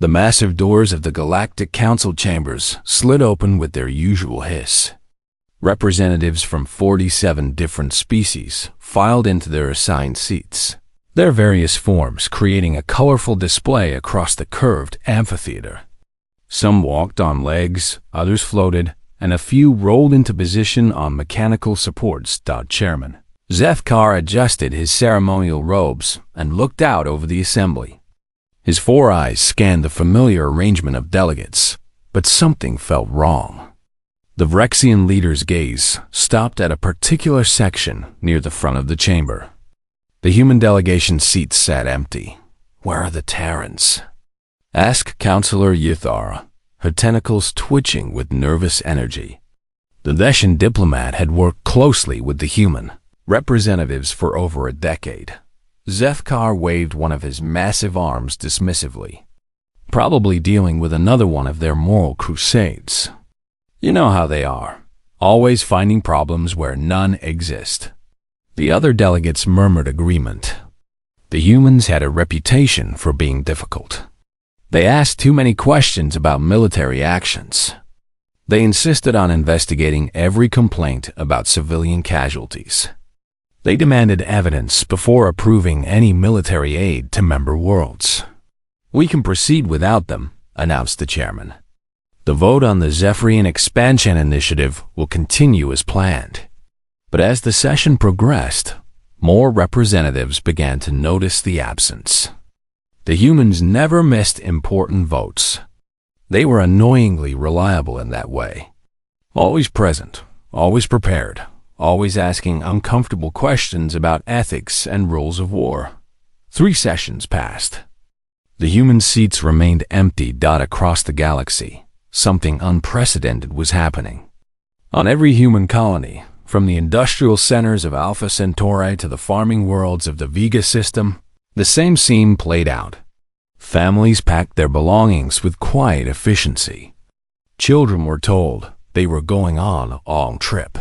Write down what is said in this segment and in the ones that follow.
The massive doors of the Galactic Council chambers slid open with their usual hiss. Representatives from 47 different species filed into their assigned seats, their various forms creating a colorful display across the curved amphitheater. Some walked on legs, others floated, and a few rolled into position on mechanical supports. Chairman Zefkar adjusted his ceremonial robes and looked out over the assembly. His 4 eyes scanned the familiar arrangement of delegates, but something felt wrong. The Vrexian leader's gaze stopped at a particular section near the front of the chamber. The human delegation seats sat empty. "Where are the Terrans?" asked Counselor Yuthara, her tentacles twitching with nervous energy. The Veshan diplomat had worked closely with the human representatives for over a decade. Zefkar waved one of his massive arms dismissively, probably dealing with another one of their moral crusades. You know how they are, always finding problems where none exist. The other delegates murmured agreement. The humans had a reputation for being difficult. They asked too many questions about military actions. They insisted on investigating every complaint about civilian casualties. They demanded evidence before approving any military aid to member worlds. "We can proceed without them," announced the chairman. "The vote on the Zephyrian Expansion Initiative will continue as planned." But as the session progressed, more representatives began to notice the absence. The humans never missed important votes. They were annoyingly reliable in that way. Always present, always prepared, always asking uncomfortable questions about ethics and rules of war. 3 sessions passed. The human seats remained empty. Across the galaxy, something unprecedented was happening. On every human colony, from the industrial centers of Alpha Centauri to the farming worlds of the Vega system, the same scene played out. Families packed their belongings with quiet efficiency. Children were told they were going on a long trip.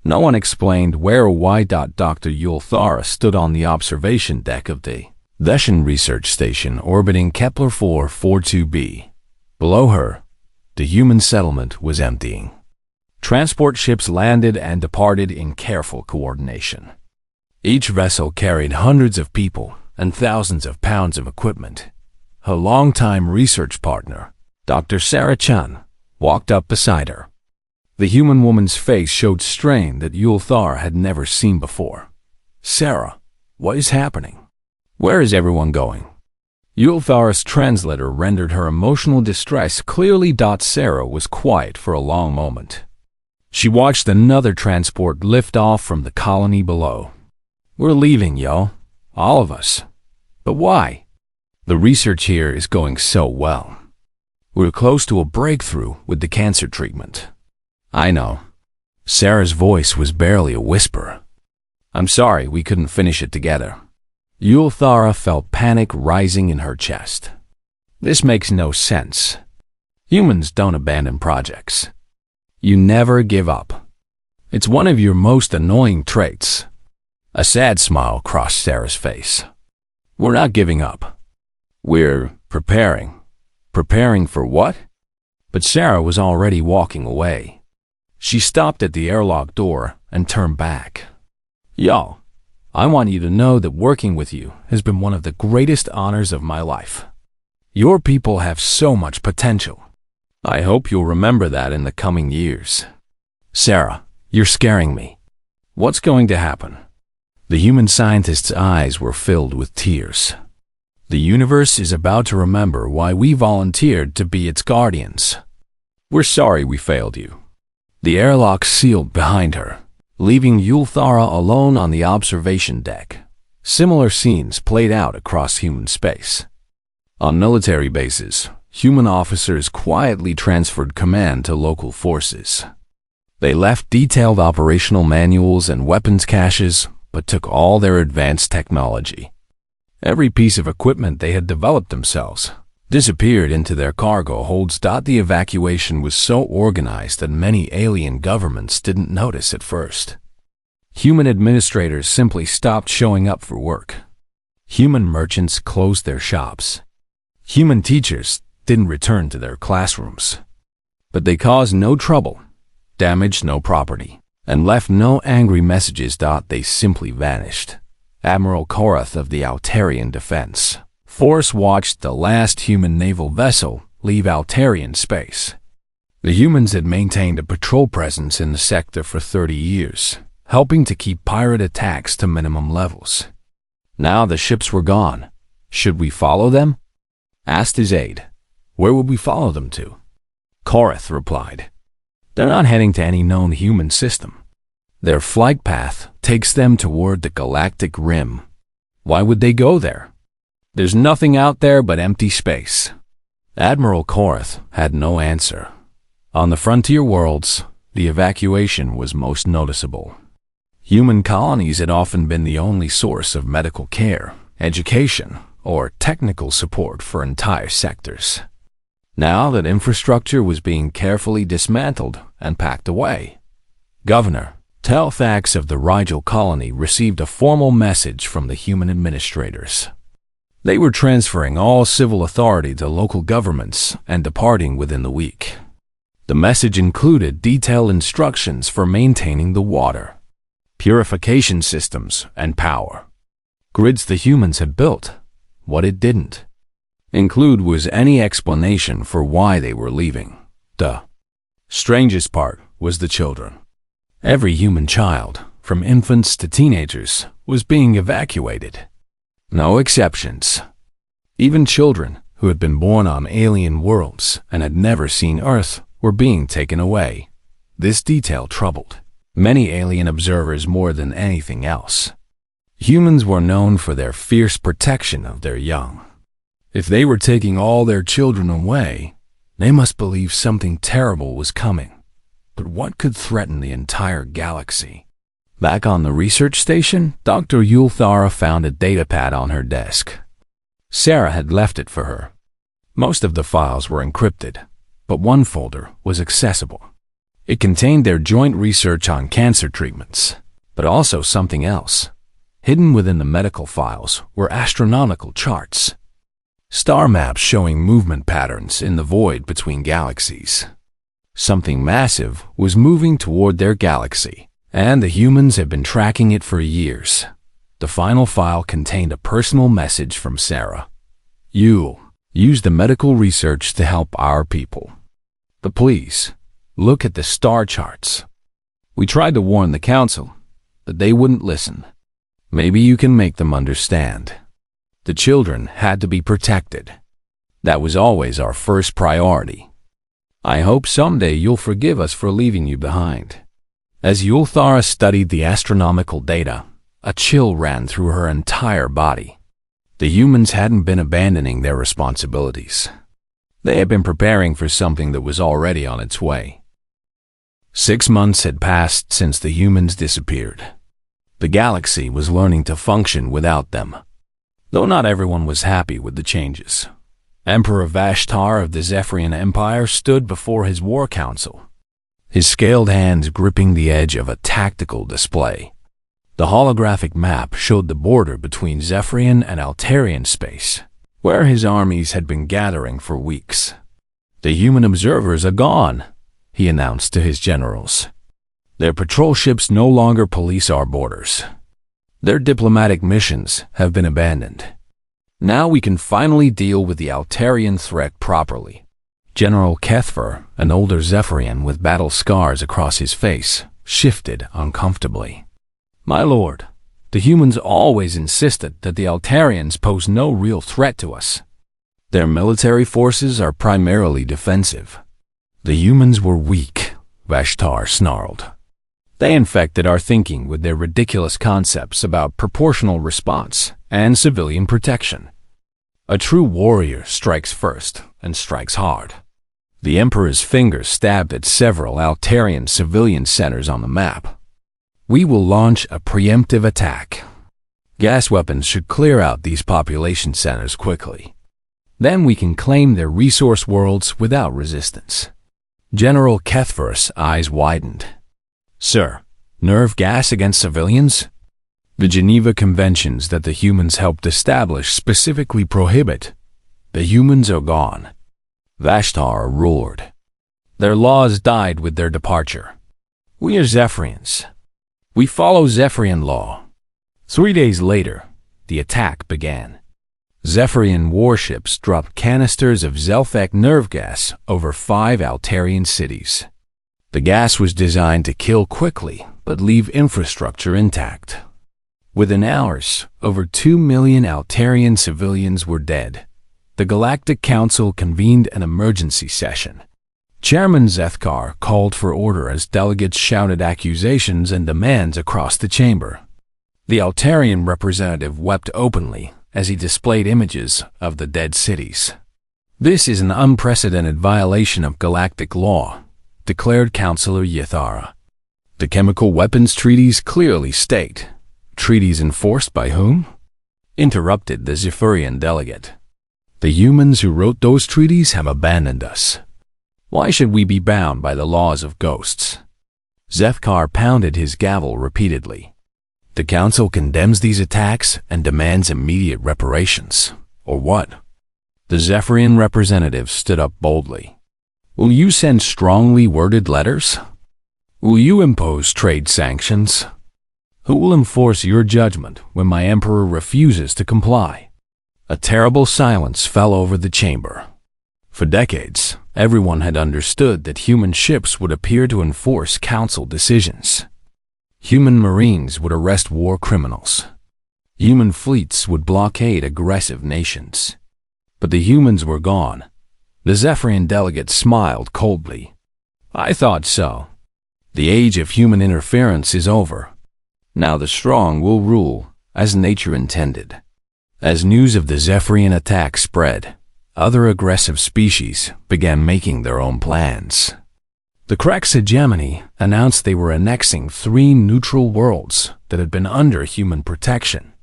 No one explained where or why. Dr. Yulthara stood on the observation deck of the Veshan research station orbiting Kepler 442b. Below her, the human settlement was emptying. Transport ships landed and departed in careful coordination. Each vessel carried hundreds of people and thousands of pounds of equipment. Her longtime research partner, Dr. Sarah Chun, walked up beside her. The human woman's face showed strain that Yulthar had never seen before. "Sarah, what is happening? Where is everyone going?" Yulthar's translator rendered her emotional distress clearly. Sarah was quiet for a long moment. She watched another transport lift off from the colony below. "We're leaving, yo. All of us. But why? The research here is going so well. We're close to a breakthrough with the cancer treatment." "I know." Sarah's voice was barely a whisper. "I'm sorry we couldn't finish it together." Yulthara felt panic rising in her chest. "This makes no sense. Humans don't abandon projects. You never give up. It's one of your most annoying traits." A sad smile crossed Sarah's face. "We're not giving up. We're preparing." "Preparing for what?" But Sarah was already walking away. She stopped at the airlock door and turned back. "Y'all, I want you to know that working with you has been one of the greatest honors of my life. Your people have so much potential. I hope you'll remember that in the coming years." "Sarah, you're scaring me. What's going to happen?" The human scientist's eyes were filled with tears. "The universe is about to remember why we volunteered to be its guardians. We're sorry we failed you." The airlock sealed behind her, leaving Yulthara alone on the observation deck. Similar scenes played out across human space. On military bases, human officers quietly transferred command to local forces. They left detailed operational manuals and weapons caches, but took all their advanced technology. Every piece of equipment they had developed themselves disappeared into their cargo holds. The evacuation was so organized that many alien governments didn't notice at first. Human administrators simply stopped showing up for work. Human merchants closed their shops. Human teachers didn't return to their classrooms, but they caused no trouble, damaged no property, and left no angry messages. They simply vanished. Admiral Korath of the Altarian Defense Force watched the last human naval vessel leave Altarian space. The humans had maintained a patrol presence in the sector for 30 years, helping to keep pirate attacks to minimum levels. Now the ships were gone. Should we follow them? Asked his aide. Where would we follow them to? Korath replied. They're not heading to any known human system. Their flight path takes them toward the galactic rim. Why would they go there? There's nothing out there but empty space. Admiral Korath had no answer. On the frontier worlds, the evacuation was most noticeable. Human colonies had often been the only source of medical care, education, or technical support for entire sectors. Now that infrastructure was being carefully dismantled and packed away, Governor Telthax of the Rigel colony received a formal message from the human administrators. They were transferring all civil authority to local governments and departing within the week. The message included detailed instructions for maintaining the water, purification systems, and power. Grids the humans had built. What it didn't include was any explanation for why they were leaving. The strangest part was the children. Every human child, from infants to teenagers, was being evacuated. No exceptions. Even children who had been born on alien worlds and had never seen Earth were being taken away. This detail troubled many alien observers more than anything else. Humans were known for their fierce protection of their young. If they were taking all their children away, they must believe something terrible was coming. But what could threaten the entire galaxy? Back on the research station, Dr. Yulthara found a datapad on her desk. Sarah had left it for her. Most of the files were encrypted, but one folder was accessible. It contained their joint research on cancer treatments, but also something else. Hidden within the medical files were astronomical charts, star maps showing movement patterns in the void between galaxies. Something massive was moving toward their galaxy, and the humans had been tracking it for years. The final file contained a personal message from Sarah. "You'll use the medical research to help our people. But please, look at the star charts. We tried to warn the Council, but they wouldn't listen. Maybe you can make them understand. The children had to be protected. That was always our first priority. I hope someday you'll forgive us for leaving you behind." As Yulthara studied the astronomical data, a chill ran through her entire body. The humans hadn't been abandoning their responsibilities. They had been preparing for something that was already on its way. 6 months had passed since the humans disappeared. The galaxy was learning to function without them. Though not everyone was happy with the changes. Emperor Vashtar of the Zephyrian Empire stood before his war council, his scaled hands gripping the edge of a tactical display. The holographic map showed the border between Zephyrian and Altarian space, where his armies had been gathering for weeks. "The human observers are gone," he announced to his generals. "Their patrol ships no longer police our borders. Their diplomatic missions have been abandoned. Now we can finally deal with the Altarian threat properly." General Kethfer, an older Zephyrian with battle scars across his face, shifted uncomfortably. "My lord, the humans always insisted that the Altarians pose no real threat to us. Their military forces are primarily defensive." "The humans were weak," Vashtar snarled. "They infected our thinking with their ridiculous concepts about proportional response and civilian protection. A true warrior strikes first and strikes hard." The Emperor's fingers stabbed at several Altarian civilian centers on the map. "We will launch a preemptive attack. Gas weapons should clear out these population centers quickly. Then we can claim their resource worlds without resistance." General Kethfer's eyes widened. "Sir, nerve gas against civilians? The Geneva Conventions that the humans helped establish specifically prohibit The humans are gone. Vashtar roared. Their laws died with their departure. We are Zephyrians. We follow Zephyrian law. 3 days later, the attack began. Zephyrian warships dropped canisters of Zelfec nerve gas over 5 Altarian cities. The gas was designed to kill quickly, but leave infrastructure intact. Within hours, over 2 million Altarian civilians were dead. The Galactic Council convened an emergency session. Chairman Zethkar called for order as delegates shouted accusations and demands across the chamber. The Altarian representative wept openly as he displayed images of the dead cities. This is an unprecedented violation of galactic law, declared Councillor Ythara. The chemical weapons treaties clearly state. Treaties enforced by whom? Interrupted the Zephyrian delegate. The humans who wrote those treaties have abandoned us. Why should we be bound by the laws of ghosts? Zethkar pounded his gavel repeatedly. The council condemns these attacks and demands immediate reparations. Or what? The Zephyrian representative stood up boldly. Will you send strongly worded letters? Will you impose trade sanctions? Who will enforce your judgment when my emperor refuses to comply? A terrible silence fell over the chamber. For decades, everyone had understood that human ships would appear to enforce council decisions. Human marines would arrest war criminals. Human fleets would blockade aggressive nations. But the humans were gone. The Zephyrian delegate smiled coldly. I thought so. The age of human interference is over. Now the strong will rule, as nature intended. As news of the Zephyrian attack spread, other aggressive species began making their own plans. The Krex hegemony announced they were annexing 3 neutral worlds that had been under human protection.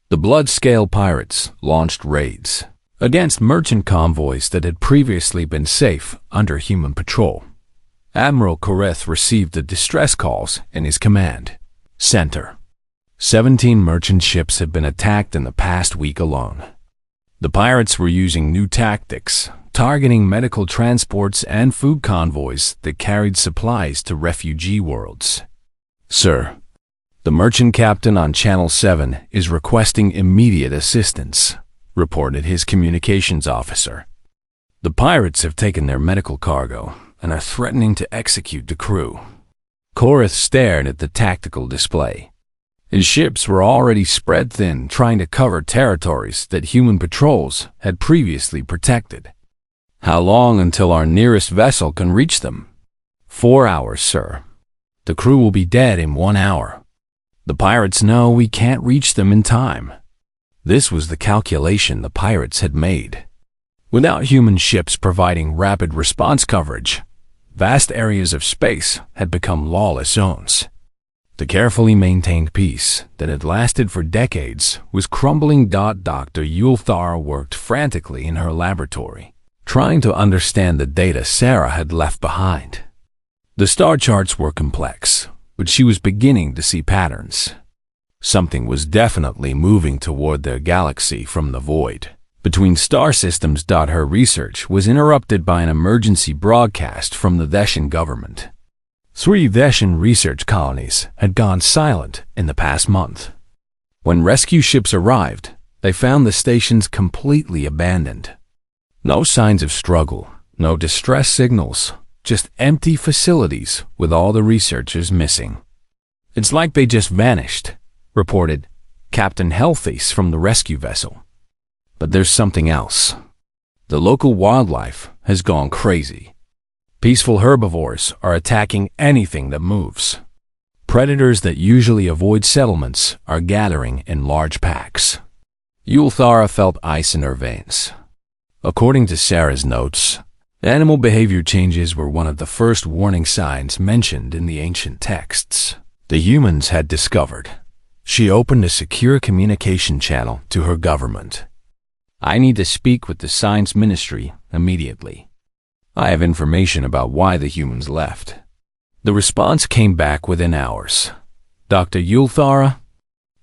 The Bloodscale pirates launched raids against merchant convoys that had previously been safe under human patrol. Admiral Koreth received the distress calls in his command center. 17 merchant ships had been attacked in the past week alone. The pirates were using new tactics, targeting medical transports and food convoys that carried supplies to refugee worlds. Sir, the merchant captain on Channel 7 is requesting immediate assistance, reported his communications officer. The pirates have taken their medical cargo and are threatening to execute the crew. Koreth stared at the tactical display. His ships were already spread thin, trying to cover territories that human patrols had previously protected. How long until our nearest vessel can reach them? 4 hours, sir. The crew will be dead in 1 hour. The pirates know we can't reach them in time. This was the calculation the pirates had made. Without human ships providing rapid response coverage, vast areas of space had become lawless zones. The carefully maintained peace that had lasted for decades was crumbling. Dr. Yulthar worked frantically in her laboratory, trying to understand the data Sarah had left behind. The star charts were complex, but she was beginning to see patterns. Something was definitely moving toward their galaxy from the void between star systems. Her research was interrupted by an emergency broadcast from the Veshan government. 3 Veshan research colonies had gone silent in the past month. When rescue ships arrived, they found the stations completely abandoned. No signs of struggle, no distress signals, just empty facilities with all the researchers missing. It's like they just vanished, reported Captain Hellface from the rescue vessel. But there's something else. The local wildlife has gone crazy. Peaceful herbivores are attacking anything that moves. Predators that usually avoid settlements are gathering in large packs. Yulthara felt ice in her veins. According to Sarah's notes, animal behavior changes were one of the first warning signs mentioned in the ancient texts the humans had discovered. She opened a secure communication channel to her government. I need to speak with the Science Ministry immediately. I have information about why the humans left. The response came back within hours. Dr. Yulthara,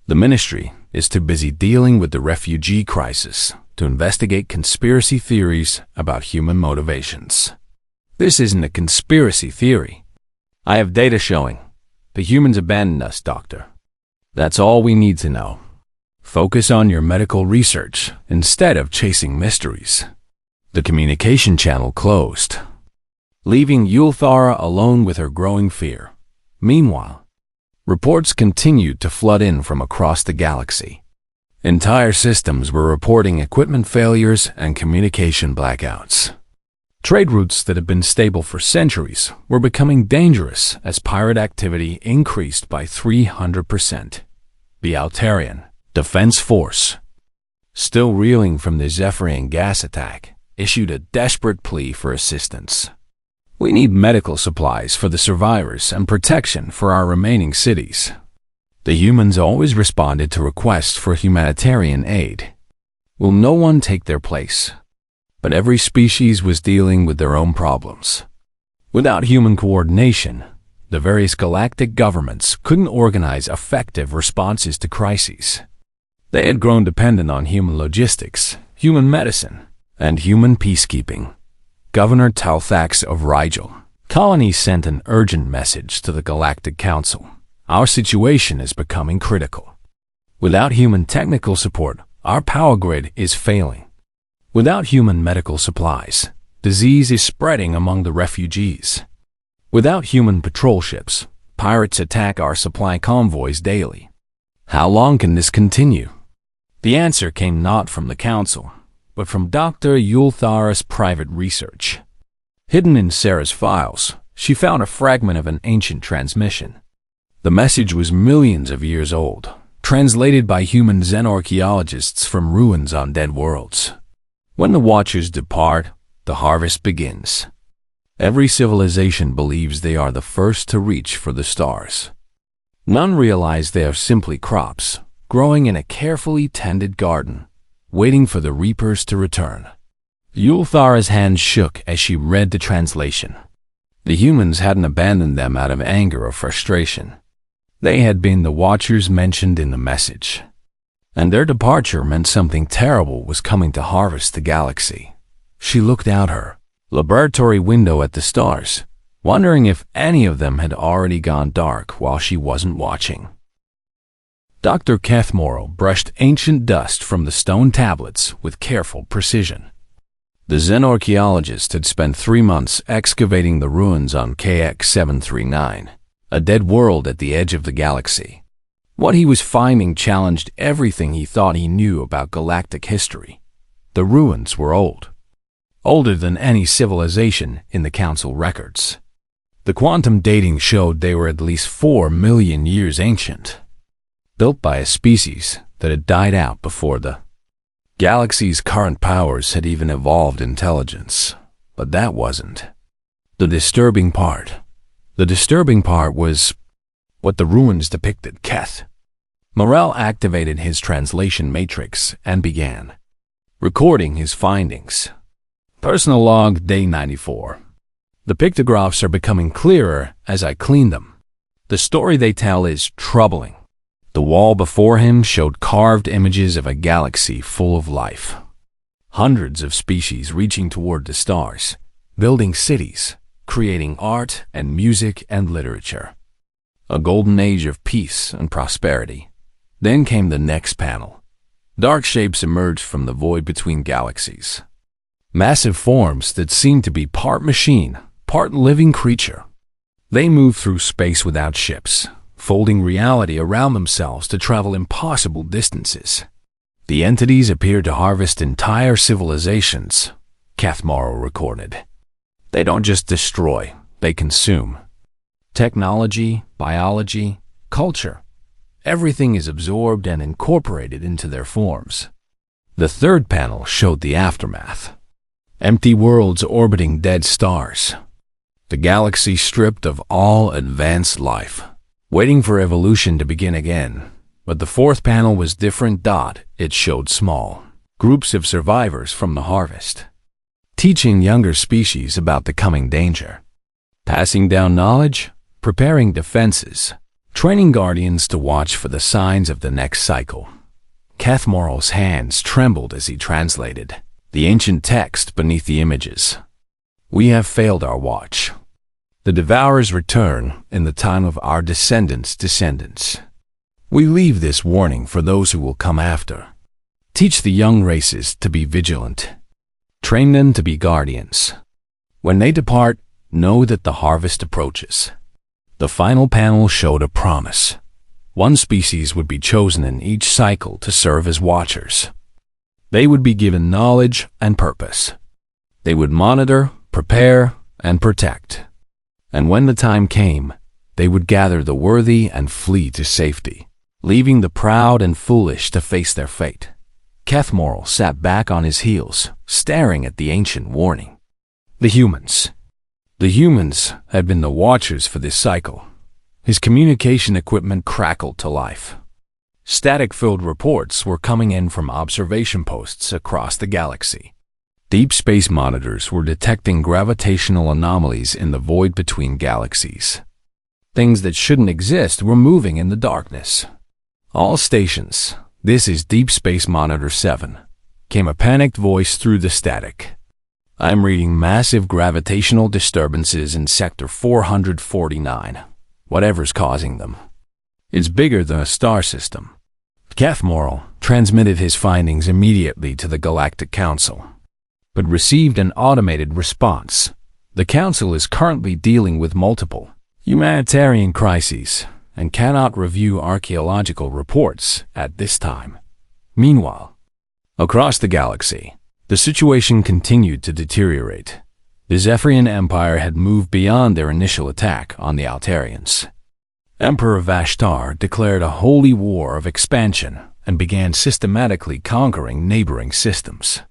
the ministry is too busy dealing with the refugee crisis to investigate conspiracy theories about human motivations. This isn't a conspiracy theory. I have data showing the humans abandoned us, Doctor. That's all we need to know. Focus on your medical research instead of chasing mysteries. The communication channel closed, leaving Yulthara alone with her growing fear. Meanwhile, reports continued to flood in from across the galaxy. Entire systems were reporting equipment failures and communication blackouts. Trade routes that had been stable for centuries were becoming dangerous as pirate activity increased by 300%. The Altarian Defense Force, still reeling from the Zephyrian gas attack, issued a desperate plea for assistance. We need medical supplies for the survivors and protection for our remaining cities. The humans always responded to requests for humanitarian aid. Will no one take their place? But every species was dealing with their own problems. Without human coordination, the various galactic governments couldn't organize effective responses to crises. They had grown dependent on human logistics, human medicine, and human peacekeeping. Governor Talthax of Rigel Colony sent an urgent message to the Galactic Council. Our situation is becoming critical. Without human technical support, our power grid is failing. Without human medical supplies, disease is spreading among the refugees. Without human patrol ships, pirates attack our supply convoys daily. How long can this continue? The answer came not from the Council, but from Dr. Yulthara's private research. Hidden in Sarah's files, she found a fragment of an ancient transmission. The message was millions of years old, translated by human xenorchaeologists from ruins on dead worlds. When the Watchers depart, the harvest begins. Every civilization believes they are the first to reach for the stars. None realize they are simply crops, growing in a carefully tended garden, waiting for the reapers to return. Yulthara's hand shook as she read the translation. The humans hadn't abandoned them out of anger or frustration. They had been the Watchers mentioned in the message, and their departure meant something terrible was coming to harvest the galaxy. She looked out her laboratory window at the stars, wondering if any of them had already gone dark while she wasn't watching. Dr. Kethmorrow brushed ancient dust from the stone tablets with careful precision. The xenorchaeologist had spent 3 months excavating the ruins on KX-739, a dead world at the edge of the galaxy. What he was finding challenged everything he thought he knew about galactic history. The ruins were old, older than any civilization in the Council records. The quantum dating showed they were at least 4 million years ancient, built by a species that had died out before the galaxy's current powers had even evolved intelligence. But that wasn't the disturbing part. The disturbing part was what the ruins depicted. Keth Morrell activated his translation matrix and began recording his findings. Personal log, day 94. The pictographs are becoming clearer as I clean them. The story they tell is troubling. The wall before him showed carved images of a galaxy full of life. Hundreds of species reaching toward the stars, building cities, creating art and music and literature. A golden age of peace and prosperity. Then came the next panel. Dark shapes emerged from the void between galaxies. Massive forms that seemed to be part machine, part living creature. They moved through space without ships, folding reality around themselves to travel impossible distances. The entities appeared to harvest entire civilizations, Kethmorrow recorded. They don't just destroy, they consume. Technology, biology, culture, everything is absorbed and incorporated into their forms. The third panel showed the aftermath. Empty worlds orbiting dead stars. The galaxy stripped of all advanced life, waiting for evolution to begin again. But the fourth panel was different. It showed small groups of survivors from the harvest, teaching younger species about the coming danger, passing down knowledge, preparing defenses, training guardians to watch for the signs of the next cycle. Kethmoral's hands trembled as he translated the ancient text beneath the images. "We have failed our watch. The Devourers return in the time of our descendants. We leave this warning for those who will come after. Teach the young races to be vigilant. Train them to be guardians. When they depart, know that the harvest approaches." The final panel showed a promise. One species would be chosen in each cycle to serve as watchers. They would be given knowledge and purpose. They would monitor, prepare, and protect. And when the time came, they would gather the worthy and flee to safety, leaving the proud and foolish to face their fate. Kethmoral sat back on his heels, staring at the ancient warning. The humans. The humans had been the watchers for this cycle. His communication equipment crackled to life. Static-filled reports were coming in from observation posts across the galaxy. Deep space monitors were detecting gravitational anomalies in the void between galaxies. Things that shouldn't exist were moving in the darkness. "All stations, this is Deep Space Monitor 7, came a panicked voice through the static. "I'm reading massive gravitational disturbances in Sector 449. Whatever's causing them. It's bigger than a star system." Kethmoral transmitted his findings immediately to the Galactic Council, but received an automated response. The Council is currently dealing with multiple humanitarian crises and cannot review archaeological reports at this time. Meanwhile, across the galaxy, the situation continued to deteriorate. The Zephyrian Empire had moved beyond their initial attack on the Altarians. Emperor Vashtar declared a holy war of expansion and began systematically conquering neighboring systems.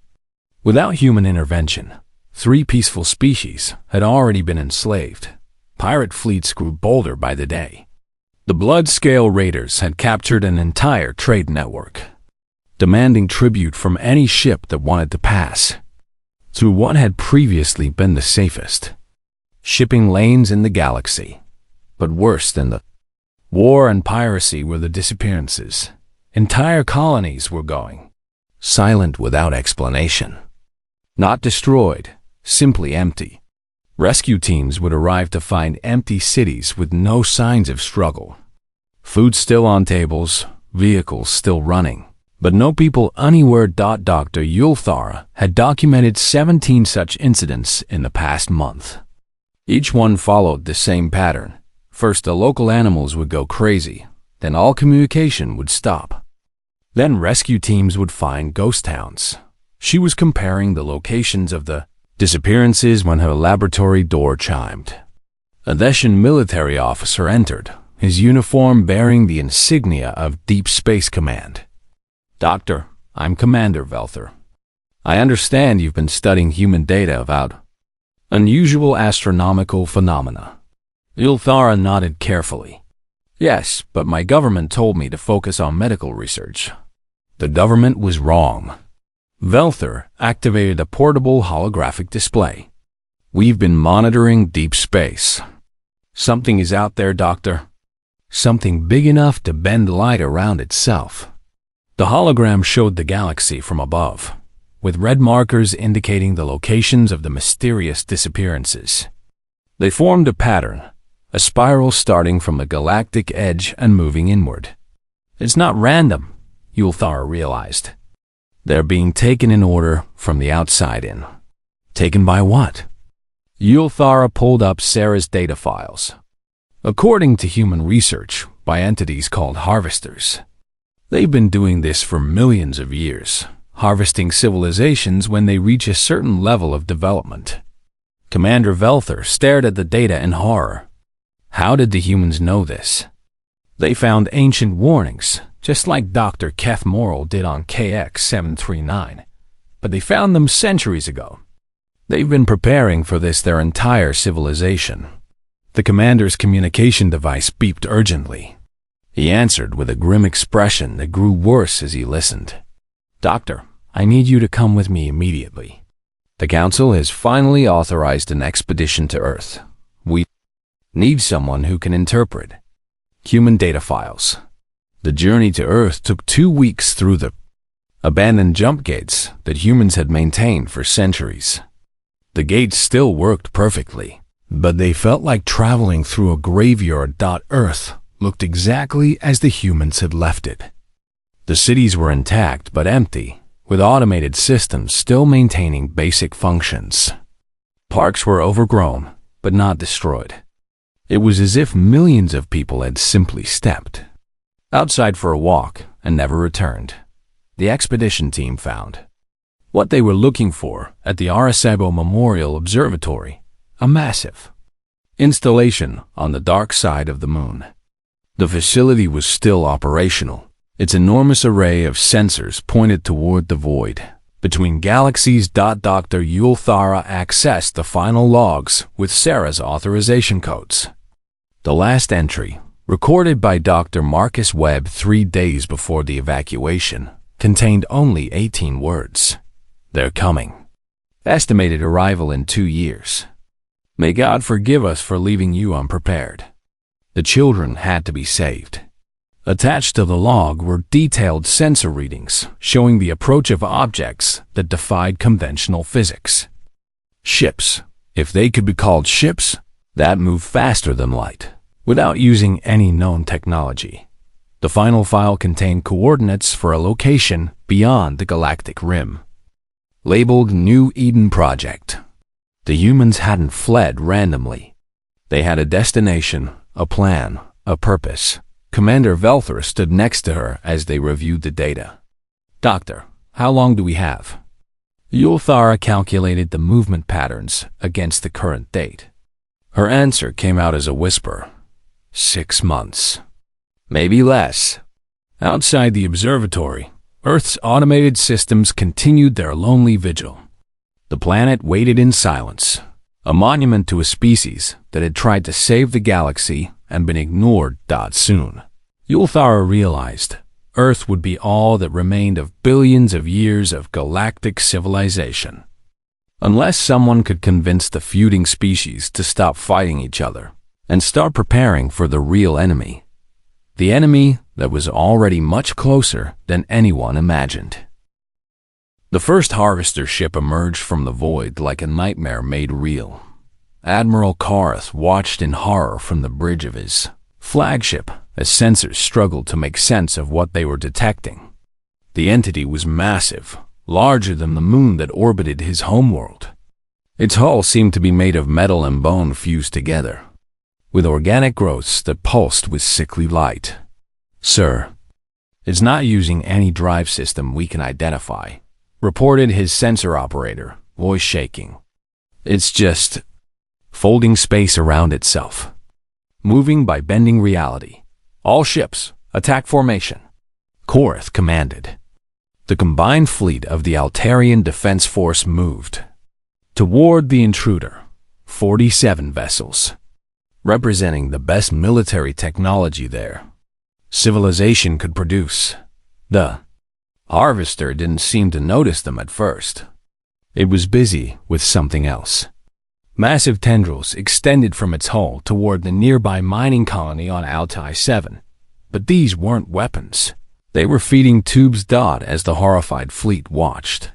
Without human intervention, 3 peaceful species had already been enslaved. Pirate fleets grew bolder by the day. The Bloodscale Raiders had captured an entire trade network, demanding tribute from any ship that wanted to pass through what had previously been the safest shipping lanes in the galaxy. But worse than the war and piracy were the disappearances. Entire colonies were going silent without explanation. Not destroyed, simply empty. Rescue teams would arrive to find empty cities with no signs of struggle. Food still on tables, vehicles still running, but no people anywhere. Dr. Yulthara had documented 17 such incidents in the past month. Each one followed the same pattern. First, the local animals would go crazy, then all communication would stop. Then rescue teams would find ghost towns. She was comparing the locations of the disappearances when her laboratory door chimed. A Theshan military officer entered, his uniform bearing the insignia of Deep Space Command. "Doctor, I'm Commander Velther. I understand you've been studying human data about unusual astronomical phenomena." Yulthara nodded carefully. "Yes, but my government told me to focus on medical research." The government was wrong. Velther activated a portable holographic display. "We've been monitoring deep space. Something is out there, Doctor. Something big enough to bend light around itself." The hologram showed the galaxy from above, with red markers indicating the locations of the mysterious disappearances. They formed a pattern, a spiral starting from the galactic edge and moving inward. "It's not random," Yulthara realized. "They're being taken in order from the outside in." Taken by what? Yulthara pulled up Sarah's data files. According to human research, by entities called harvesters. They've been doing this for millions of years, harvesting civilizations when they reach a certain level of development. Commander Velther stared at the data in horror. How did the humans know this? They found ancient warnings, just like Dr. Kethmoral did on KX-739, but they found them centuries ago. They've been preparing for this their entire civilization. The commander's communication device beeped urgently. He answered with a grim expression that grew worse as he listened. "Doctor, I need you to come with me immediately. The Council has finally authorized an expedition to Earth. We need someone who can interpret human data files. The journey to Earth took 2 weeks through the abandoned jump gates that humans had maintained for centuries. The gates still worked perfectly, but they felt like traveling through a graveyard. Earth looked exactly as the humans had left it. The cities were intact but empty, with automated systems still maintaining basic functions. Parks were overgrown, but not destroyed. It was as if millions of people had simply stepped outside for a walk and never returned. The expedition team found what they were looking for at the Arecibo Memorial Observatory, a massive installation on the dark side of the moon. The facility was still operational. Its enormous array of sensors pointed toward the void between galaxies. Dr. Yulthara accessed the final logs with Sarah's authorization codes. The last entry, recorded by Dr. Marcus Webb 3 days before the evacuation, contained only 18 words. They're coming. Estimated arrival in 2 years. May God forgive us for leaving you unprepared. The children had to be saved. Attached to the log were detailed sensor readings showing the approach of objects that defied conventional physics. Ships, if they could be called ships, that moved faster than light, without using any known technology. The final file contained coordinates for a location beyond the galactic rim, labeled New Eden Project. The humans hadn't fled randomly. They had a destination, a plan, a purpose. Commander Velthor stood next to her as they reviewed the data. Doctor, how long do we have? Yulthara calculated the movement patterns against the current date. Her answer came out as a whisper. 6 months. Maybe less. Outside the observatory, Earth's automated systems continued their lonely vigil. The planet waited in silence, a monument to a species that had tried to save the galaxy and been ignored. Soon, Yulthara realized Earth would be all that remained of billions of years of galactic civilization. Unless someone could convince the feuding species to stop fighting each other and start preparing for the real enemy. The enemy that was already much closer than anyone imagined. The first harvester ship emerged from the void like a nightmare made real. Admiral Karth watched in horror from the bridge of his flagship as sensors struggled to make sense of what they were detecting. The entity was massive, larger than the moon that orbited his homeworld. Its hull seemed to be made of metal and bone fused together, with organic growths that pulsed with sickly light. Sir, it's not using any drive system we can identify, reported his sensor operator, voice shaking. It's just folding space around itself, moving by bending reality. All ships, attack formation. Korath commanded. The combined fleet of the Altarian Defense Force moved toward the intruder. 47 vessels, representing the best military technology there civilization could produce. The harvester didn't seem to notice them at first. It was busy with something else. Massive tendrils extended from its hull toward the nearby mining colony on Altai 7. But these weren't weapons. They were feeding tubes. As the horrified fleet watched,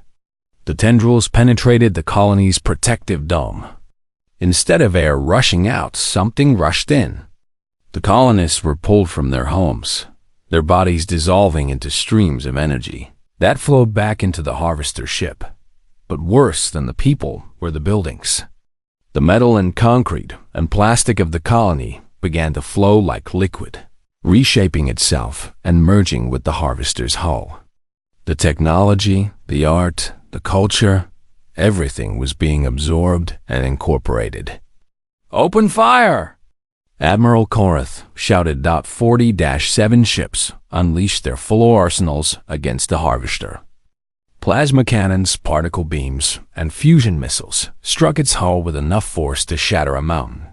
the tendrils penetrated the colony's protective dome. Instead of air rushing out, something rushed in. The colonists were pulled from their homes, their bodies dissolving into streams of energy that flowed back into the harvester ship. But worse than the people were the buildings. The metal and concrete and plastic of the colony began to flow like liquid, reshaping itself and merging with the harvester's hull. The technology, the art, the culture, everything was being absorbed and incorporated. Open fire! Admiral Korath shouted. 40-7 ships unleashed their full arsenals against the harvester. Plasma cannons, particle beams, and fusion missiles struck its hull with enough force to shatter a mountain.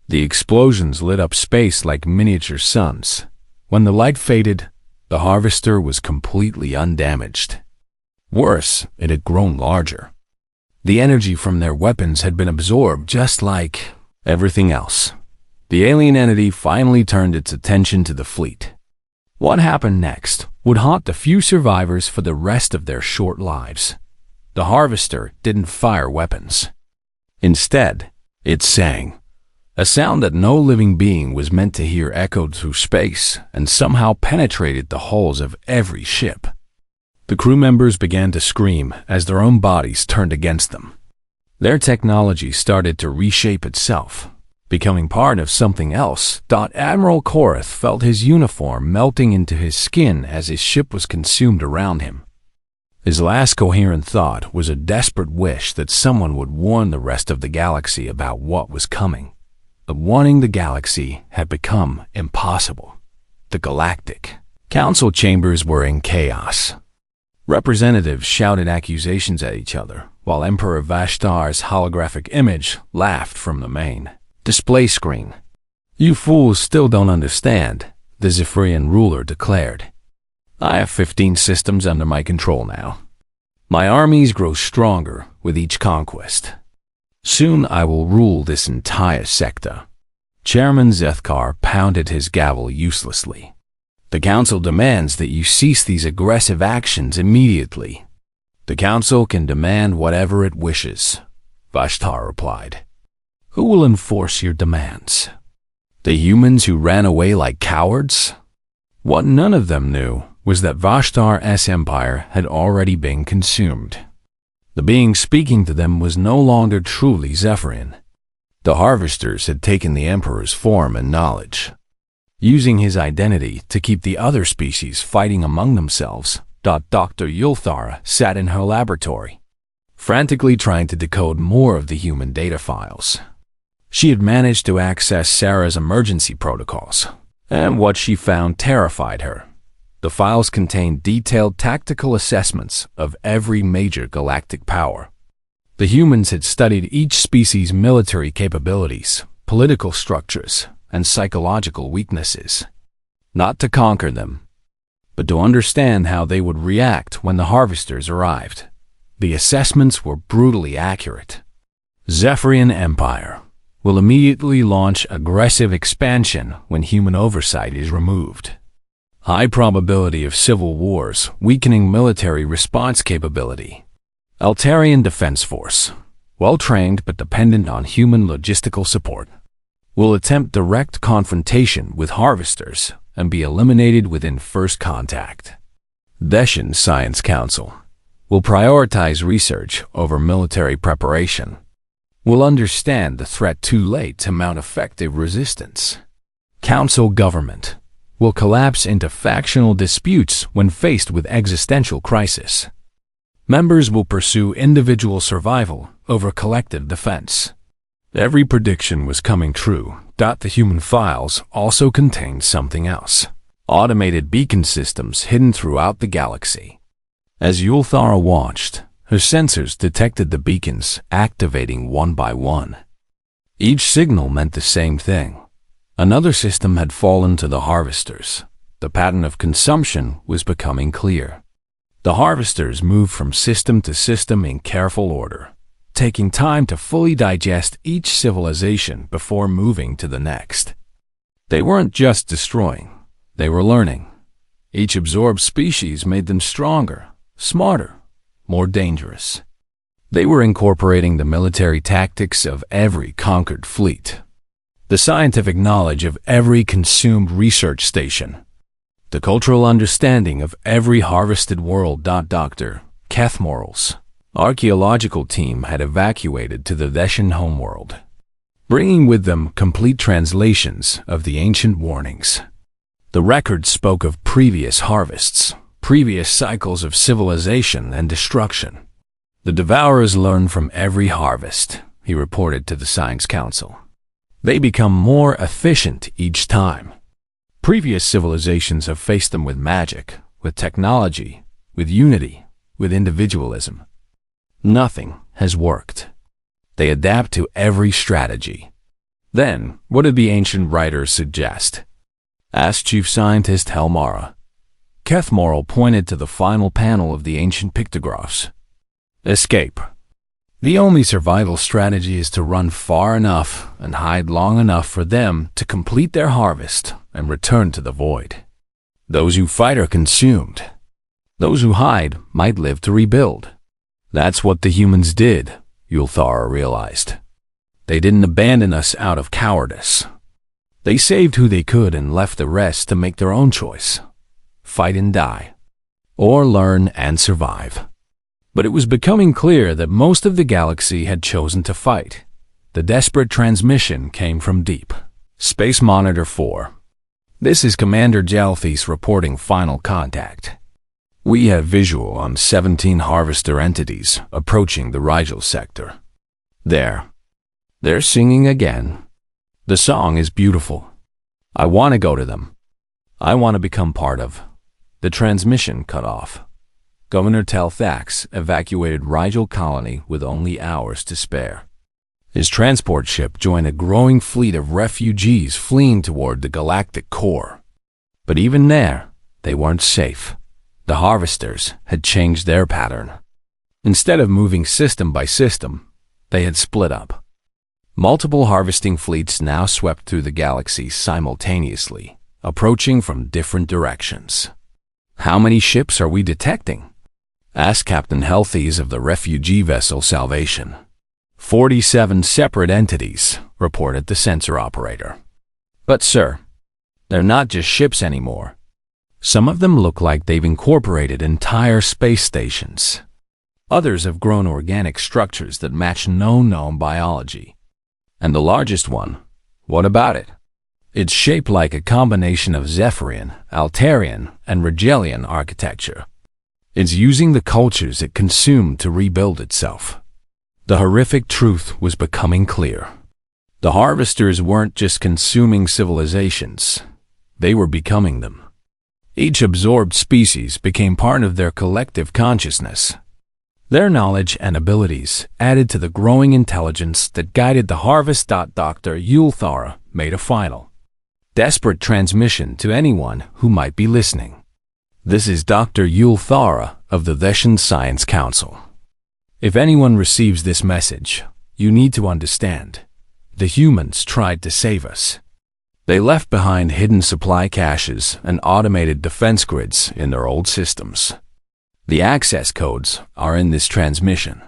The explosions lit up space like miniature suns. When the light faded, the harvester was completely undamaged. Worse, it had grown larger. The energy from their weapons had been absorbed just like everything else. The alien entity finally turned its attention to the fleet. What happened next would haunt the few survivors for the rest of their short lives. The harvester didn't fire weapons. Instead, it sang, a sound that no living being was meant to hear echoed through space and somehow penetrated the hulls of every ship. The crew members began to scream as their own bodies turned against them. Their technology started to reshape itself, becoming part of something else. Admiral Korath felt his uniform melting into his skin as his ship was consumed around him. His last coherent thought was a desperate wish that someone would warn the rest of the galaxy about what was coming. But warning the galaxy had become impossible. The Galactic Council chambers were in chaos. Representatives shouted accusations at each other, while Emperor Vashtar's holographic image laughed from the main display screen. "You fools still don't understand," the Zephyrian ruler declared. "I have 15 systems under my control now. My armies grow stronger with each conquest. Soon I will rule this entire sector." Chairman Zethkar pounded his gavel uselessly. "The Council demands that you cease these aggressive actions immediately." "The Council can demand whatever it wishes," Vashtar replied. "Who will enforce your demands? The humans who ran away like cowards?" What none of them knew was that Vashtar's empire had already been consumed. The being speaking to them was no longer truly Zephyrian. The harvesters had taken the Emperor's form and knowledge, using his identity to keep the other species fighting among themselves. Dr. Yulthara sat in her laboratory, frantically trying to decode more of the human data files. She had managed to access Sarah's emergency protocols, and what she found terrified her. The files contained detailed tactical assessments of every major galactic power. The humans had studied each species' military capabilities, political structures, and psychological weaknesses, not to conquer them, but to understand how they would react when the harvesters arrived. The assessments were brutally accurate. Zephyrian Empire will immediately launch aggressive expansion when human oversight is removed. High probability of civil wars, weakening military response capability. Altarian Defense Force, well-trained but dependent on human logistical support, will attempt direct confrontation with harvesters and be eliminated within first contact. Deshan Science Council will prioritize research over military preparation, will understand the threat too late to mount effective resistance. Council Government will collapse into factional disputes when faced with existential crisis. Members will pursue individual survival over collective defense. Every prediction was coming true. The human files also contained something else. Automated beacon systems hidden throughout the galaxy. As Yulthara watched, her sensors detected the beacons activating one by one. Each signal meant the same thing. Another system had fallen to the harvesters. The pattern of consumption was becoming clear. The harvesters moved from system to system in careful order, taking time to fully digest each civilization before moving to the next. They weren't just destroying, they were learning. Each absorbed species made them stronger, smarter, more dangerous. They were incorporating the military tactics of every conquered fleet, the scientific knowledge of every consumed research station, the cultural understanding of every harvested world. Dr. Kethmoral's archaeological team had evacuated to the Deshan homeworld, bringing with them complete translations of the ancient warnings. The records spoke of previous harvests, previous cycles of civilization and destruction. "The Devourers learn from every harvest," he reported to the Science Council. "They become more efficient each time. Previous civilizations have faced them with magic, with technology, with unity, with individualism. Nothing has worked. They adapt to every strategy." "Then, what did the ancient writers suggest?" asked Chief Scientist Helmara. Kethmoral pointed to the final panel of the ancient pictographs. "Escape. The only survival strategy is to run far enough and hide long enough for them to complete their harvest and return to the void. Those who fight are consumed. Those who hide might live to rebuild. That's what the humans did, Yulthara realized. They didn't abandon us out of cowardice. They saved who they could and left the rest to make their own choice. Fight and die. Or learn and survive. But it was becoming clear that most of the galaxy had chosen to fight. The desperate transmission came from deep. Space Monitor 4. This is Commander Jalthis reporting final contact. We have visual on 17 harvester entities approaching the Rigel sector. They're singing again. The song is beautiful. I want to go to them. I want to become part of. The transmission cut off. Governor Telthax evacuated Rigel colony with only hours to spare. His transport ship joined a growing fleet of refugees fleeing toward the galactic core. But even there, they weren't safe. The harvesters had changed their pattern. Instead of moving system by system, they had split up. Multiple harvesting fleets now swept through the galaxy simultaneously, approaching from different directions. How many ships are we detecting? Asked Captain Healthies of the refugee vessel Salvation. 47 separate entities, reported the sensor operator. But sir, they're not just ships anymore. Some of them look like they've incorporated entire space stations. Others have grown organic structures that match no known biology. And the largest one, what about it? It's shaped like a combination of Zephyrian, Altarian, and Rigelian architecture. It's using the cultures it consumed to rebuild itself. The horrific truth was becoming clear. The harvesters weren't just consuming civilizations, they were becoming them. Each absorbed species became part of their collective consciousness. Their knowledge and abilities added to the growing intelligence that guided the harvest. Dr. Yulthara made a final, desperate transmission to anyone who might be listening. This is Dr. Yulthara of the Theshan Science Council. If anyone receives this message, you need to understand. The humans tried to save us. They left behind hidden supply caches and automated defense grids in their old systems. The access codes are in this transmission.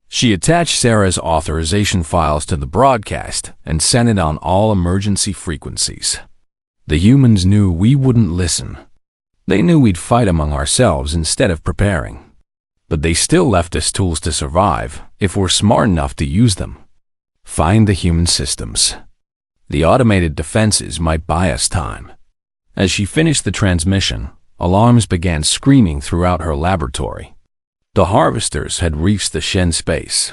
She attached Sarah's authorization files to the broadcast and sent it on all emergency frequencies. The humans knew we wouldn't listen. They knew we'd fight among ourselves instead of preparing. But they still left us tools to survive if we're smart enough to use them. Find the human systems. The automated defenses might buy us time. As she finished the transmission, alarms began screaming throughout her laboratory. The harvesters had reached the Shen space.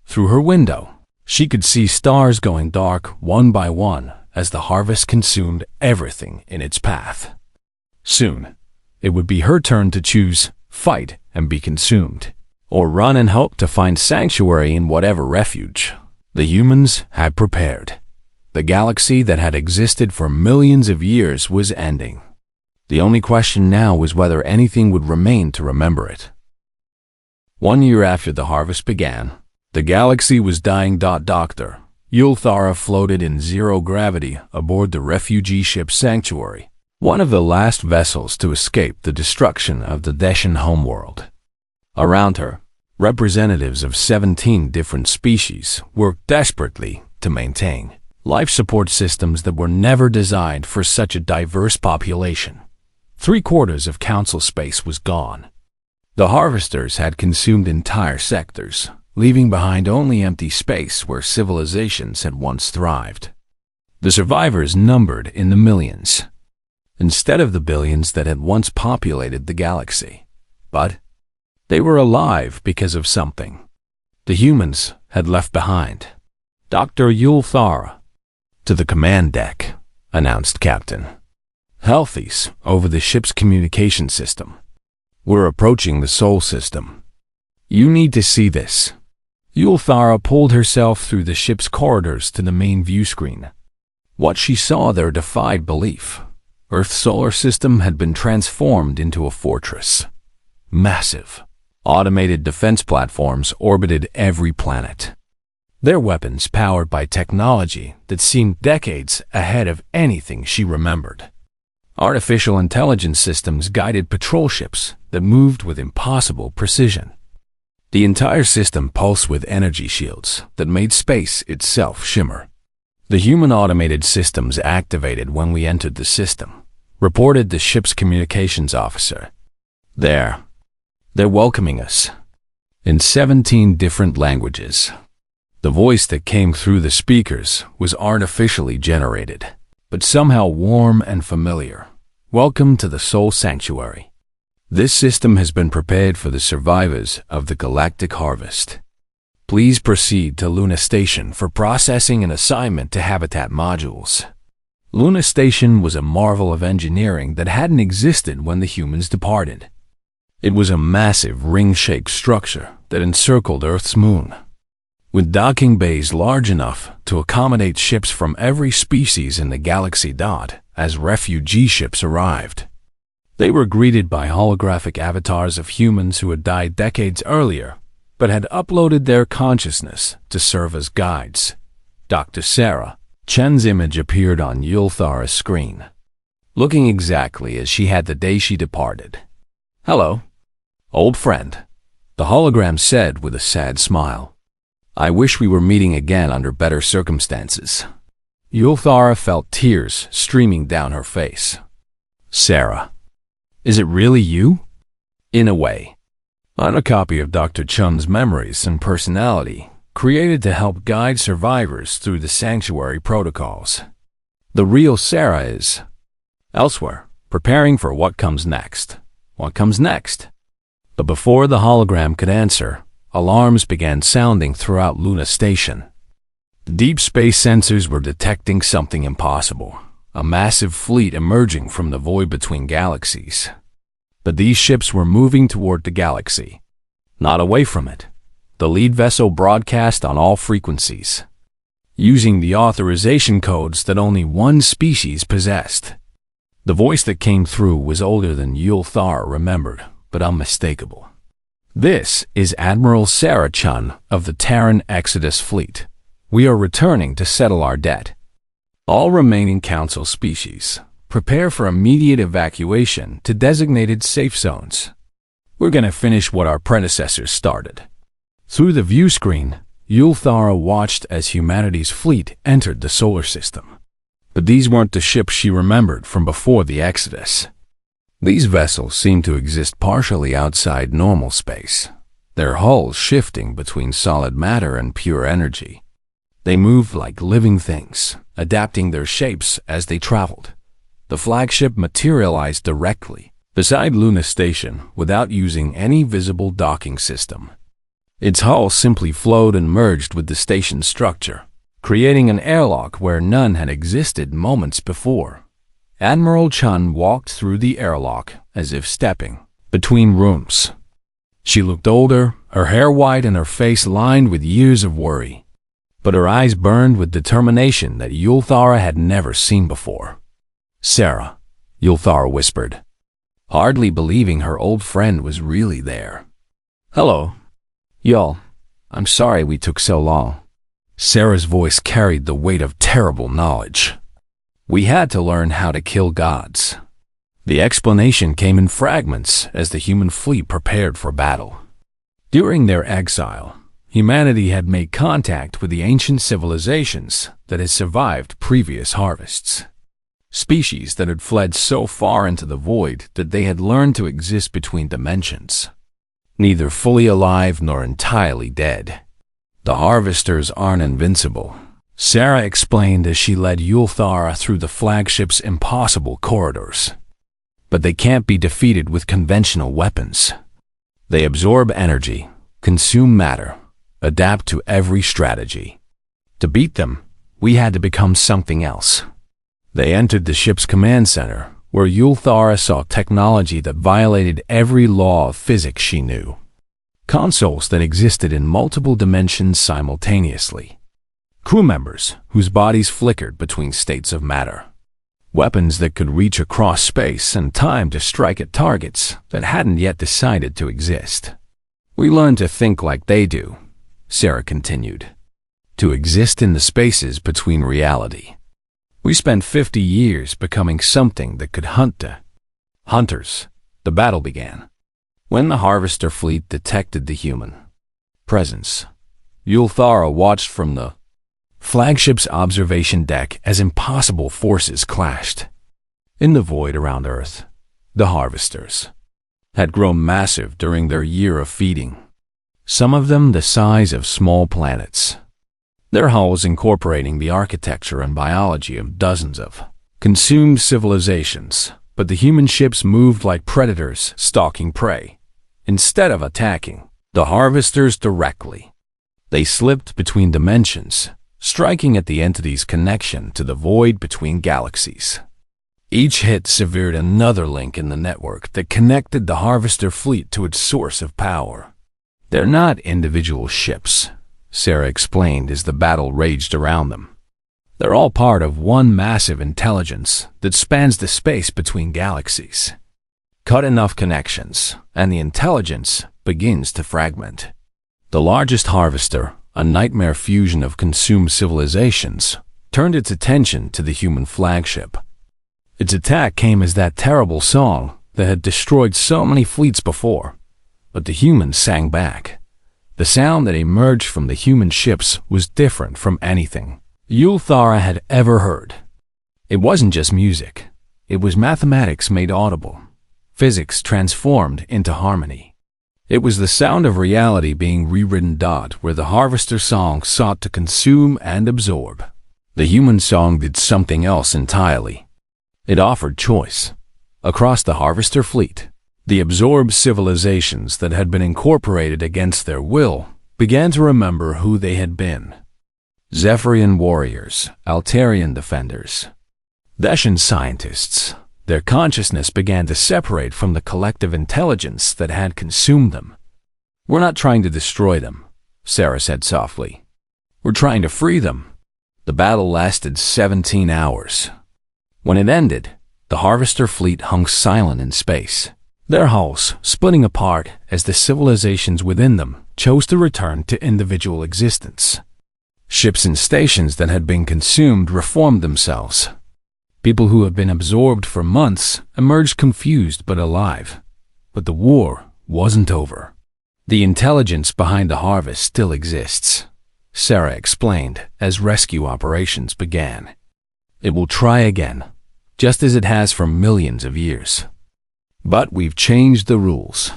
Through her window, she could see stars going dark one by one as the harvest consumed everything in its path. Soon, it would be her turn to choose fight and be consumed, or run and hope to find sanctuary in whatever refuge the humans had prepared. The galaxy that had existed for millions of years was ending. The only question now was whether anything would remain to remember it. 1 year after the harvest began, the galaxy was dying. Dr. Yulthara floated in zero gravity aboard the refugee ship Sanctuary, one of the last vessels to escape the destruction of the Theshan homeworld. Around her, representatives of 17 different species worked desperately to maintain life support systems that were never designed for such a diverse population. 3/4 of council space was gone. The harvesters had consumed entire sectors, leaving behind only empty space where civilizations had once thrived. The survivors numbered in the millions, instead of the billions that had once populated the galaxy. But they were alive because of something the humans had left behind. Dr. Yulthara. To the command deck, announced Captain Healthies over the ship's communication system. We're approaching the Sol system. You need to see this. Yulthara pulled herself through the ship's corridors to the main view screen. What she saw there defied belief. Earth's solar system had been transformed into a fortress. Massive, automated defense platforms orbited every planet. Their weapons powered by technology that seemed decades ahead of anything she remembered. Artificial intelligence systems guided patrol ships that moved with impossible precision. The entire system pulsed with energy shields that made space itself shimmer. The human automated systems activated when we entered the system, reported the ship's communications officer. They're welcoming us. In 17 different languages. The voice that came through the speakers was artificially generated, but somehow warm and familiar. Welcome to the Soul Sanctuary. This system has been prepared for the survivors of the Galactic Harvest. Please proceed to Luna Station for processing and assignment to habitat modules. Luna Station was a marvel of engineering that hadn't existed when the humans departed. It was a massive ring-shaped structure that encircled Earth's moon, with docking bays large enough to accommodate ships from every species in the galaxy. As refugee ships arrived, they were greeted by holographic avatars of humans who had died decades earlier, but had uploaded their consciousness to serve as guides. Dr. Sarah Chen's image appeared on Yulthara's screen, looking exactly as she had the day she departed. "Hello, old friend," the hologram said with a sad smile. "I wish we were meeting again under better circumstances." Yulthara felt tears streaming down her face. "Sarah, is it really you?" "In a way. I'm a copy of Dr. Chun's memories and personality, created to help guide survivors through the sanctuary protocols. The real Sarah is elsewhere, preparing for what comes next." "What comes next?" But before the hologram could answer, alarms began sounding throughout Luna Station. The deep space sensors were detecting something impossible, a massive fleet emerging from the void between galaxies. But these ships were moving toward the galaxy, not away from it. The lead vessel broadcast on all frequencies, using the authorization codes that only one species possessed. The voice that came through was older than Yulthar remembered, but unmistakable. "This is Admiral Sarah Chun of the Terran Exodus Fleet. We are returning to settle our debt. All remaining Council species, prepare for immediate evacuation to designated safe zones. We're going to finish what our predecessors started." Through the view screen, Yulthara watched as humanity's fleet entered the solar system. But these weren't the ships she remembered from before the Exodus. These vessels seemed to exist partially outside normal space, their hulls shifting between solid matter and pure energy. They moved like living things, adapting their shapes as they traveled. The flagship materialized directly beside Luna Station without using any visible docking system. Its hull simply flowed and merged with the station's structure, creating an airlock where none had existed moments before. Admiral Chun walked through the airlock as if stepping between rooms. She looked older, her hair white and her face lined with years of worry. But her eyes burned with determination that Yulthara had never seen before. "Sarah," Yulthara whispered, hardly believing her old friend was really there. "Hello, Yul. I'm sorry we took so long." Sarah's voice carried the weight of terrible knowledge. "We had to learn how to kill gods." The explanation came in fragments as the human fleet prepared for battle. During their exile, humanity had made contact with the ancient civilizations that had survived previous harvests. Species that had fled so far into the void that they had learned to exist between dimensions, neither fully alive nor entirely dead. "The harvesters aren't invincible," Sarah explained as she led Yulthara through the flagship's impossible corridors. "But they can't be defeated with conventional weapons. They absorb energy, consume matter, adapt to every strategy. To beat them, we had to become something else." They entered the ship's command center, where Yulthara saw technology that violated every law of physics she knew. Consoles that existed in multiple dimensions simultaneously. Crew members whose bodies flickered between states of matter. Weapons that could reach across space and time to strike at targets that hadn't yet decided to exist. "We learned to think like they do," Sarah continued. "To exist in the spaces between reality. We spent 50 years becoming something that could hunt the hunters. The battle began. When the Harvester fleet detected the human presence, Yulthara watched from the flagship's observation deck as impossible forces clashed. In the void around Earth, the Harvesters had grown massive during their year of feeding, some of them the size of small planets, their hulls incorporating the architecture and biology of dozens of consumed civilizations. But the human ships moved like predators stalking prey. Instead of attacking the Harvesters directly, they slipped between dimensions, striking at the entity's connection to the void between galaxies. Each hit severed another link in the network that connected the Harvester fleet to its source of power. They're not individual ships, Sarah explained as the battle raged around them. They're all part of one massive intelligence that spans the space between galaxies. Cut enough connections, and the intelligence begins to fragment. The largest Harvester, a nightmare fusion of consumed civilizations, turned its attention to the human flagship. Its attack came as that terrible song that had destroyed so many fleets before. But the humans sang back. The sound that emerged from the human ships was different from anything Yulthara had ever heard. It wasn't just music. It was mathematics made audible, physics transformed into harmony. It was the sound of reality being rewritten. Where the Harvester song sought to consume and absorb, the human song did something else entirely. It offered choice. Across the Harvester fleet, the absorbed civilizations that had been incorporated against their will began to remember who they had been. Zephyrian warriors, Altarian defenders, Deshan scientists. Their consciousness began to separate from the collective intelligence that had consumed them. "We're not trying to destroy them," Sarah said softly. "We're trying to free them." The battle lasted 17 hours. When it ended, the Harvester fleet hung silent in space, their hulls splitting apart as the civilizations within them chose to return to individual existence. Ships and stations that had been consumed reformed themselves. People who had been absorbed for months emerged confused but alive. But the war wasn't over. The intelligence behind the harvest still exists, Sarah explained as rescue operations began. It will try again, just as it has for millions of years. But we've changed the rules.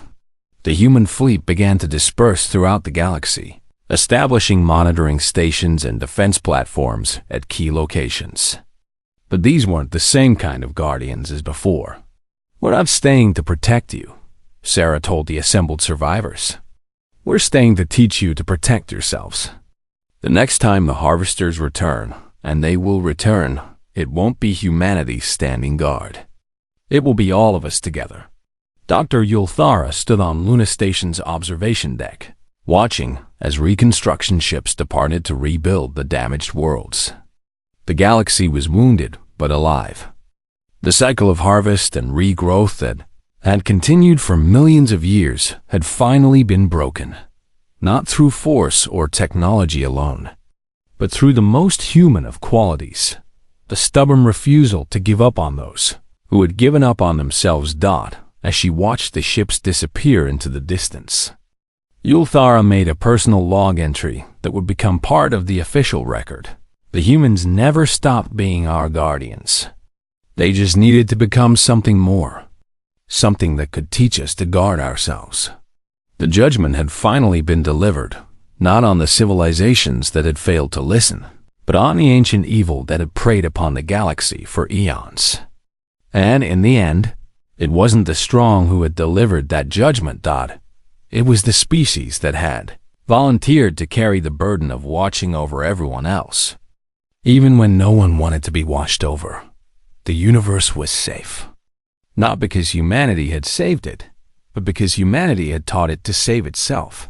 The human fleet began to disperse throughout the galaxy, establishing monitoring stations and defense platforms at key locations. But these weren't the same kind of guardians as before. "We're not staying to protect you," Sarah told the assembled survivors. "We're staying to teach you to protect yourselves. The next time the Harvesters return, and they will return, it won't be humanity standing guard. It will be all of us together." Dr. Yulthara stood on Luna Station's observation deck, watching as reconstruction ships departed to rebuild the damaged worlds. The galaxy was wounded but alive. The cycle of harvest and regrowth that had continued for millions of years had finally been broken, not through force or technology alone, but through the most human of qualities, the stubborn refusal to give up on those who had given up on themselves. As she watched the ships disappear into the distance, Yulthara made a personal log entry that would become part of the official record. The humans never stopped being our guardians. They just needed to become something more, something that could teach us to guard ourselves. The judgment had finally been delivered, not on the civilizations that had failed to listen, but on the ancient evil that had preyed upon the galaxy for eons. And in the end, it wasn't the strong who had delivered that judgment. It was the species that had volunteered to carry the burden of watching over everyone else. Even when no one wanted to be watched over, the universe was safe. Not because humanity had saved it, but because humanity had taught it to save itself.